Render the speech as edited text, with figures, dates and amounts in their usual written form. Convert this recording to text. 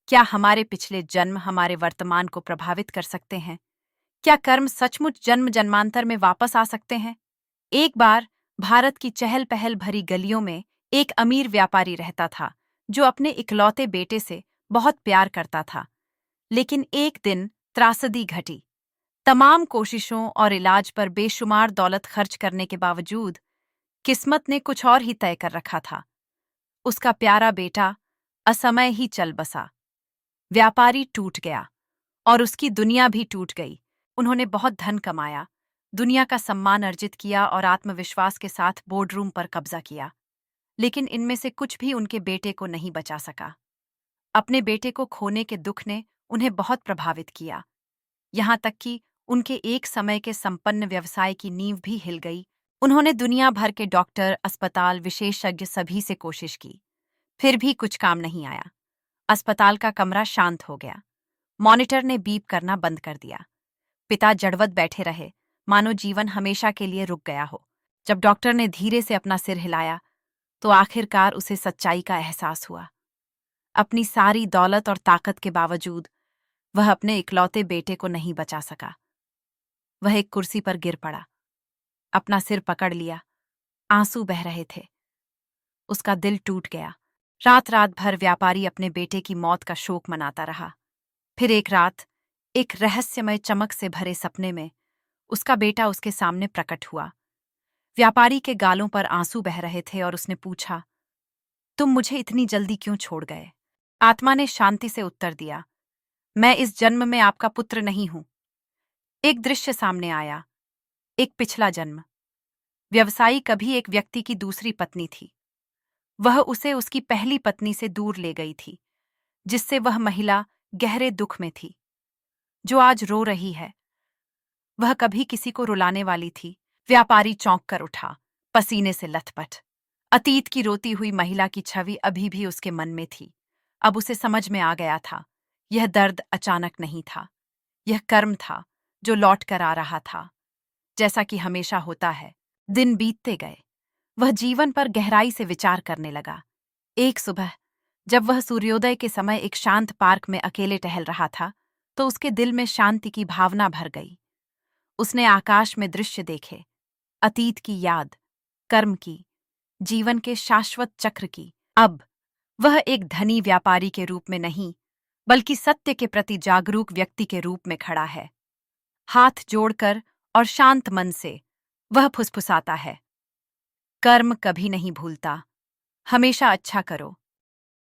क्या हमारे पिछले जन्म हमारे वर्तमान को प्रभावित कर सकते हैं? क्या कर्म सचमुच जन्म जन्मांतर में वापस आ सकते हैं? एक बार भारत की चहल पहल भरी गलियों में एक अमीर व्यापारी रहता था जो अपने इकलौते बेटे से बहुत प्यार करता था। लेकिन एक दिन त्रासदी घटी। तमाम कोशिशों और इलाज पर बेशुमार दौलत खर्च करने के बावजूद किस्मत ने कुछ और ही तय कर रखा था। उसका प्यारा बेटा असमय ही चल बसा। व्यापारी टूट गया और उसकी दुनिया भी टूट गई। उन्होंने बहुत धन कमाया, दुनिया का सम्मान अर्जित किया और आत्मविश्वास के साथ बोर्डरूम पर कब्जा किया। लेकिन इनमें से कुछ भी उनके बेटे को नहीं बचा सका। अपने बेटे को खोने के दुख ने उन्हें बहुत प्रभावित किया, यहाँ तक कि उनके एक समय के संपन्न व्यवसाय की नींव भी हिल गई। उन्होंने दुनिया भर के डॉक्टर, अस्पताल, विशेषज्ञ सभी से कोशिश की, फिर भी कुछ काम नहीं आया। अस्पताल का कमरा शांत हो गया। मॉनिटर ने बीप करना बंद कर दिया। पिता जड़वत बैठे रहे, मानो जीवन हमेशा के लिए रुक गया हो। जब डॉक्टर ने धीरे से अपना सिर हिलाया, तो आखिरकार उसे सच्चाई का एहसास हुआ। अपनी सारी दौलत और ताकत के बावजूद वह अपने इकलौते बेटे को नहीं बचा सका। वह एक कुर्सी पर गिर पड़ा, अपना सिर पकड़ लिया, आंसू बह रहे थे। उसका दिल टूट गया। रात रात भर व्यापारी अपने बेटे की मौत का शोक मनाता रहा। फिर एक रात, एक रहस्यमय चमक से भरे सपने में उसका बेटा उसके सामने प्रकट हुआ। व्यापारी के गालों पर आंसू बह रहे थे और उसने पूछा, तुम मुझे इतनी जल्दी क्यों छोड़ गए? आत्मा ने शांति से उत्तर दिया, मैं इस जन्म में आपका पुत्र नहीं हूं। एक दृश्य सामने आया, एक पिछला जन्म। व्यवसायी कभी एक व्यक्ति की दूसरी पत्नी थी। वह उसे उसकी पहली पत्नी से दूर ले गई थी, जिससे वह महिला गहरे दुख में थी। जो आज रो रही है, वह कभी किसी को रुलाने वाली थी। व्यापारी चौंक कर उठा, पसीने से लथपथ। अतीत की रोती हुई महिला की छवि अभी भी उसके मन में थी। अब उसे समझ में आ गया था, यह दर्द अचानक नहीं था, यह कर्म था जो लौट कर आ रहा था। जैसा कि हमेशा होता है, दिन बीतते गए। वह जीवन पर गहराई से विचार करने लगा। एक सुबह, जब वह सूर्योदय के समय एक शांत पार्क में अकेले टहल रहा था, तो उसके दिल में शांति की भावना भर गई। उसने आकाश में दृश्य देखे, अतीत की याद, कर्म की, जीवन के शाश्वत चक्र की। अब वह एक धनी व्यापारी के रूप में नहीं, बल्कि सत्य के प्रति जागरूक व्यक्ति के रूप में खड़ा है। हाथ जोड़कर और शांत मन से वह फुसफुसाता है, कर्म कभी नहीं भूलता, हमेशा अच्छा करो,